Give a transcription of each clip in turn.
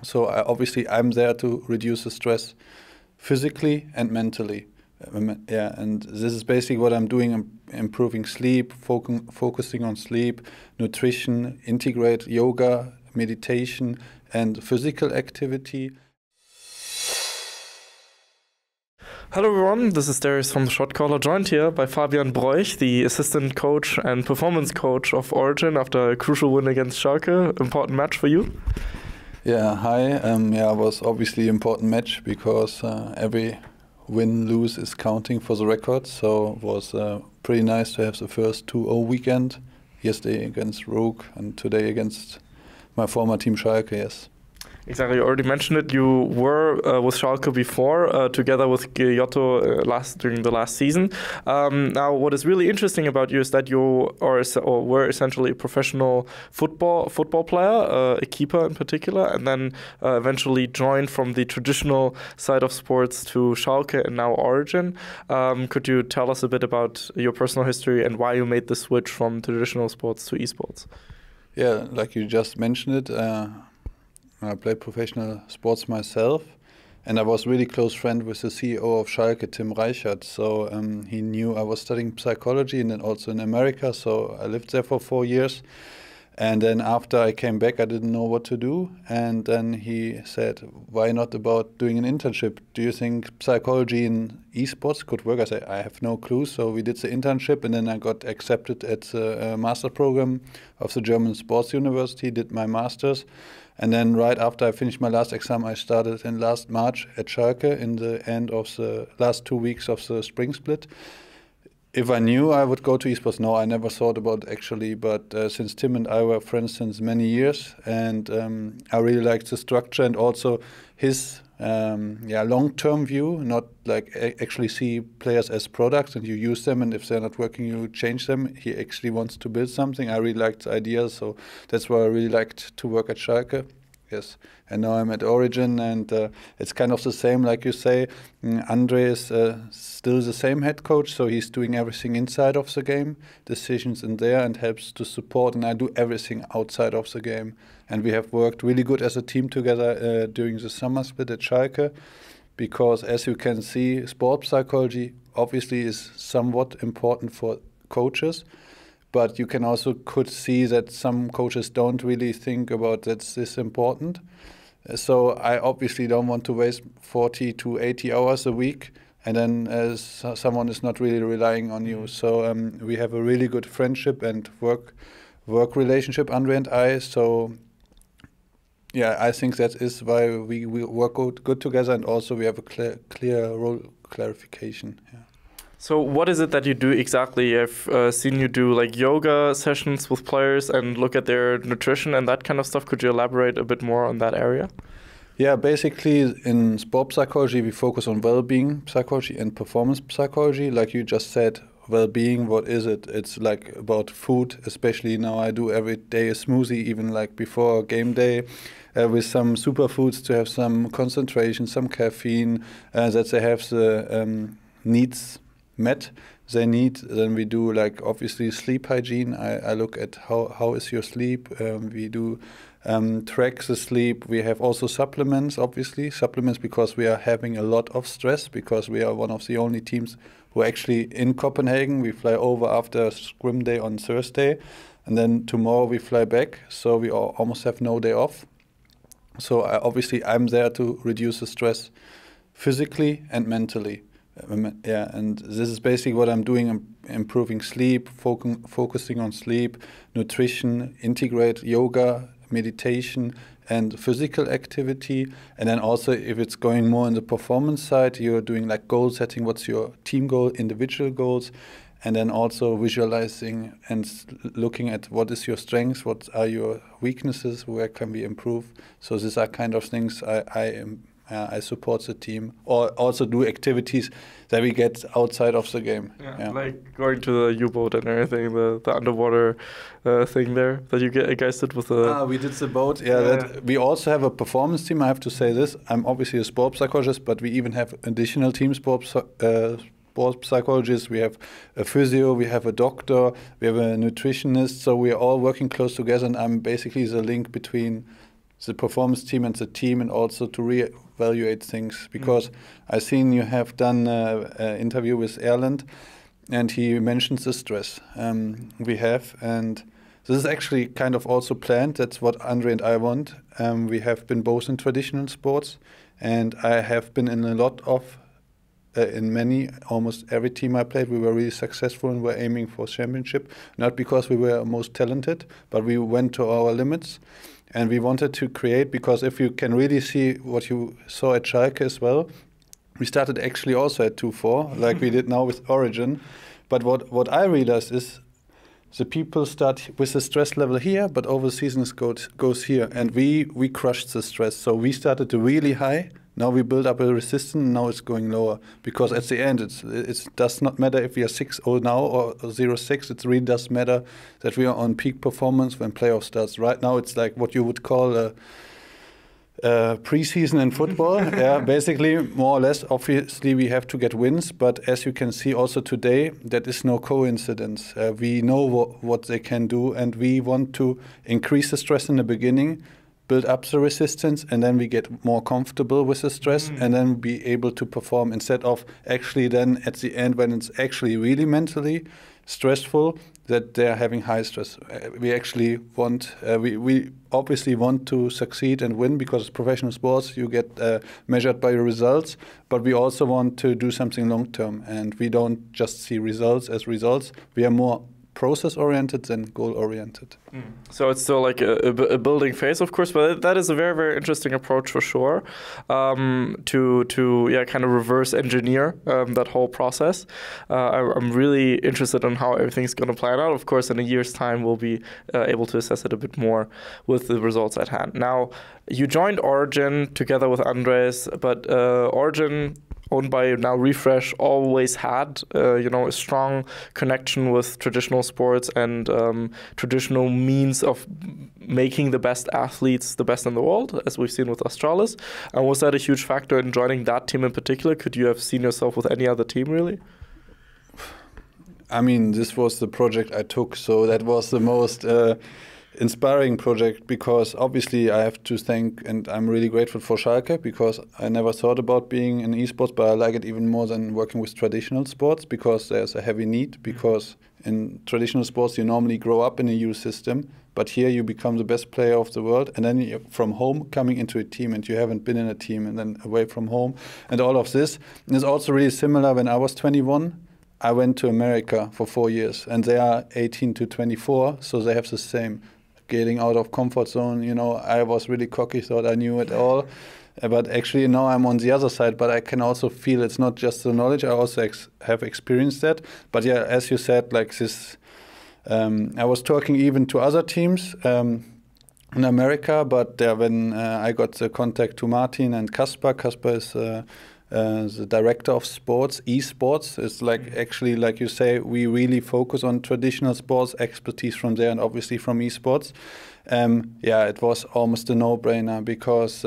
So obviously I'm there to reduce the stress physically and mentally. Yeah, and this is basically what I'm doing, improving sleep, focusing on sleep, nutrition, integrate yoga, meditation, and physical activity. Hello everyone, this is Darius from the Shotcaller, joined here by Fabian Broich, the assistant coach and performance coach of Origen after a crucial win against Schalke. Important match for you? Yeah, hi. It was obviously an important match because every win-lose is counting for the record. So it was pretty nice to have the first 2-0 weekend, yesterday against Rogue and today against my former team Schalke, yes. Exactly, you already mentioned it. You were with Schalke before, together with Giotto during the last season. Now, what is really interesting about you is that you were essentially a professional football player, a keeper in particular, and then eventually joined from the traditional side of sports to Schalke and now Origen. Could you tell us a bit about your personal history and why you made the switch from traditional sports to esports? Yeah, like you just mentioned it. I played professional sports myself, and I was really close friend with the CEO of Schalke, Tim Reichert. So he knew I was studying psychology and then also in America. So I lived there for 4 years. And then after I came back, I didn't know what to do. And then he said, why not about doing an internship? Do you think psychology in esports could work? I said, I have no clue. So we did the internship, and then I got accepted at the master program of the German Sports University, did my master's. And then right after I finished my last exam, I started in last March at Schalke in the end of the last 2 weeks of the spring split. If I knew I would go to esports, no, I never thought about it actually. But since Tim and I were friends since many years, and I really liked the structure and also his long-term view, not like actually see players as products and you use them, and if they're not working, you change them. He actually wants to build something. I really liked the idea, so that's why I really liked to work at Schalke. Yes, and now I'm at Origen, and it's kind of the same, like you say. Andre is still the same head coach, so he's doing everything inside of the game, decisions in there, and helps to support, and I do everything outside of the game. And we have worked really good as a team together during the summer split at Schalke, because as you can see, sports psychology obviously is somewhat important for coaches. But you can also could see that some coaches don't really think about that's this important. So I obviously don't want to waste 40 to 80 hours a week, and then someone is not really relying on you. So we have a really good friendship and work relationship, Andre and I. So yeah, I think that is why we work good together, and also we have a clear role clarification. Yeah. So what is it that you do exactly? I've seen you do like yoga sessions with players and look at their nutrition and that kind of stuff. Could you elaborate a bit more on that area? Yeah, basically in sports psychology, we focus on well-being psychology and performance psychology. Like you just said, well-being, what is it? It's like about food, especially now I do every day a smoothie, even like before game day, with some superfoods to have some concentration, some caffeine, that they have the needs met they need. Then we do like obviously sleep hygiene. I look at how is your sleep. We do track the sleep. We have also supplements, obviously supplements, because we are having a lot of stress, because we are one of the only teams who are actually in Copenhagen. We fly over after scrim day on Thursday, and then tomorrow we fly back, so we almost have no day off. So obviously I'm there to reduce the stress physically and mentally. And this is basically what I'm doing, improving sleep, focusing on sleep, nutrition, integrate yoga, meditation, and physical activity. And then also, if it's going more in the performance side, you're doing like goal setting, what's your team goal, individual goals, and then also visualizing and looking at what is your strengths, what are your weaknesses, where can we improve. So these are kind of things I support the team, or also do activities that we get outside of the game. Yeah. Like going to the U-boat and everything, the underwater thing there that you guys did with the... we did the boat, That we also have a performance team, I have to say this. I'm obviously a sports psychologist, but we even have additional team sports psychologists. We have a physio, we have a doctor, we have a nutritionist, so we are all working close together, and I'm basically the link between the performance team and the team, and also to re-evaluate things. Because I seen you have done an interview with Erland, and he mentions the stress we have, and this is actually kind of also planned. That's what Andre and I want. We have been both in traditional sports, and I have been in a lot of, almost every team I played, we were really successful and were aiming for championship, not because we were most talented, but we went to our limits. And we wanted to create, because if you can really see what you saw at Schalke as well, we started actually also at 2-4, like we did now with Origen. But what I realized is the people start with the stress level here, but over the season it goes here. And we crushed the stress. So we started really high. Now we build up a resistance, and now it's going lower. Because at the end, it does not matter if we are 6-0 now or 0-6. It really does matter that we are on peak performance when playoff starts. Right now, it's like what you would call a preseason in football. Yeah, basically, more or less. Obviously, we have to get wins. But as you can see also today, that is no coincidence. We know what they can do, and we want to increase the stress in the beginning, build up the resistance, and then we get more comfortable with the stress, and then be able to perform, instead of actually then at the end, when it's actually really mentally stressful, that they're having high stress. We actually want, we obviously want to succeed and win, because professional sports, you get measured by your results, but we also want to do something long term, and we don't just see results as results. We are more process-oriented than goal-oriented. So it's still like a building phase, of course, but that is a very, very interesting approach for sure, to kind of reverse engineer that whole process. I'm really interested in how everything's going to plan out. Of course, in a year's time, we'll be able to assess it a bit more with the results at hand. Now, you joined Origen together with Andres, but Origen, owned by now Refresh, always had a strong connection with traditional sports and traditional means of making the best athletes the best in the world, as we've seen with Astralis. And was that a huge factor in joining that team in particular? Could you have seen yourself with any other team, really? I mean, this was the project I took, so that was the most inspiring project, because obviously I have to thank, and I'm really grateful for Schalke, because I never thought about being in esports, but I like it even more than working with traditional sports, because there's a heavy need, because in traditional sports you normally grow up in a youth system, but here you become the best player of the world, and then you're from home coming into a team, and you haven't been in a team, and then away from home, and all of this. And it's also really similar. When I was 21, I went to America for 4 years, and they are 18 to 24, so they have the same. Getting out of comfort zone, I was really cocky, thought I knew it all. But actually now I'm on the other side, but I can also feel it's not just the knowledge, I also have experienced that. But yeah, as you said, like this, I was talking even to other teams in America, but when I got the contact to Martin and Kasper is the director of sports, esports. It's like, actually, like you say, we really focus on traditional sports, expertise from there, and obviously from esports. It was almost a no-brainer, because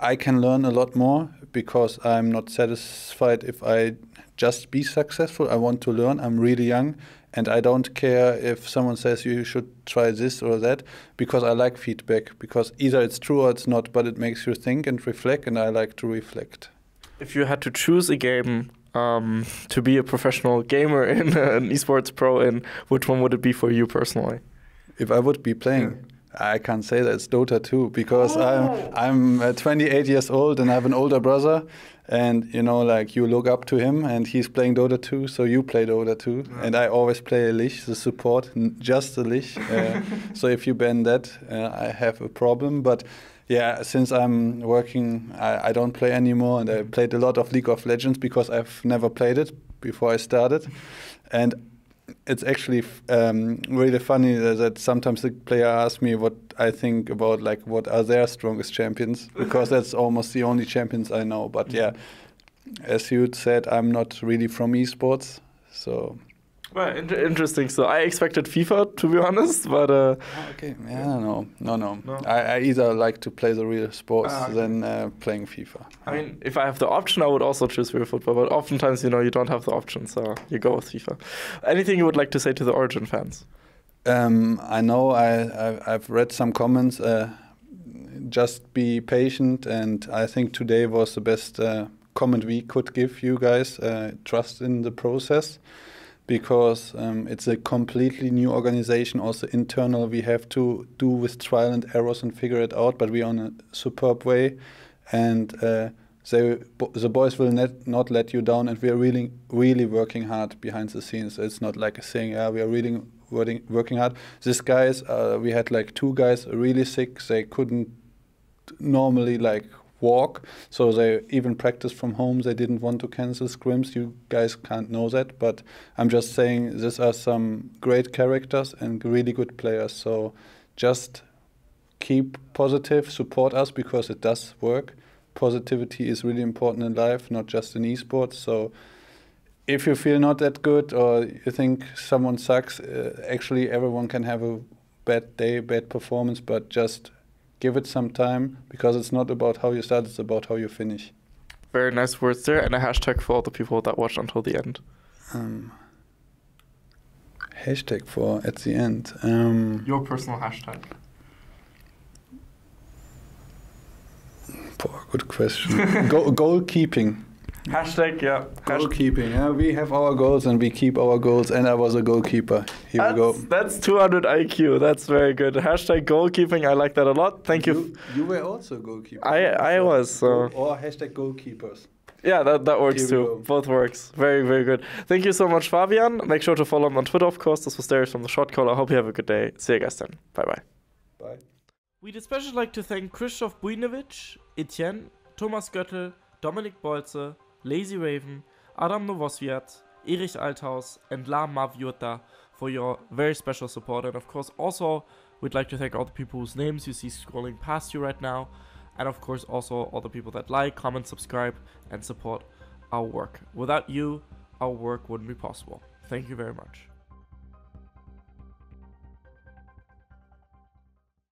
I can learn a lot more, because I'm not satisfied if I just be successful. I want to learn. I'm really young, and I don't care if someone says you should try this or that, because I like feedback, because either it's true or it's not, but it makes you think and reflect, and I like to reflect. If you had to choose a game to be a professional gamer in, an esports pro in, which one would it be for you personally? If I would be playing, I can't say that it's Dota 2, because I'm 28 years old and I have an older brother, and you look up to him, and he's playing Dota 2, so you play Dota 2, and I always play a Lich, the support, just the Lich. So if you ban that, I have a problem. But yeah, since I'm working, I don't play anymore, and I played a lot of League of Legends, because I've never played it before I started. And it's actually really funny that sometimes the player asks me what I think about, like, what are their strongest champions, because that's almost the only champions I know. But yeah, as you said, I'm not really from esports, so... Well, interesting. So I expected FIFA, to be honest, but... Okay, yeah, no. I either like to play the real sports than playing FIFA. I mean, if I have the option, I would also choose real football, but oftentimes, you don't have the option, so you go with FIFA. Anything you would like to say to the Origen fans? I know I've read some comments. just be patient, and I think today was the best comment we could give you guys. Trust in the process, because it's a completely new organization. Also internal, we have to do with trial and errors and figure it out, but we're on a superb way, and the boys will not let you down, and we are really working hard behind the scenes. It's not like a saying, we are really working hard. These guys, we had like 2 guys really sick. They couldn't normally like walk, so they even practiced from home. They didn't want to cancel scrims. You guys can't know that, but I'm just saying these are some great characters and really good players. So just keep positive, support us, because it does work. Positivity is really important in life, not just in esports. So if you feel not that good, or you think someone sucks, actually everyone can have a bad day, bad performance, but just give it some time, because it's not about how you start, it's about how you finish. Very nice words there, and a hashtag for all the people that watched until the end. Hashtag for at the end. Your personal hashtag. Good question. Goalkeeping. Hashtag, yeah. Goalkeeping. Yeah, we have our goals and we keep our goals, and I was a goalkeeper. Here we go. That's 200 IQ. That's very good. Hashtag goalkeeping. I like that a lot. Thank you. You were also a goalkeeper. I was. So. Or hashtag goalkeepers. Yeah, that works too. Both works. Very, very good. Thank you so much, Fabian. Make sure to follow him on Twitter, of course. This was Darius from the Shotcaller. I hope you have a good day. See you guys then. Bye-bye. Bye. We'd especially like to thank Krzysztof Bujnowicz, Etienne, Thomas Göttel, Dominik Bolze, Lazy Raven, Adam Novosviat, Erich Althaus, and La Maviota for your very special support. And of course, also, we'd like to thank all the people whose names you see scrolling past you right now. And of course, also all the people that like, comment, subscribe, and support our work. Without you, our work wouldn't be possible. Thank you very much.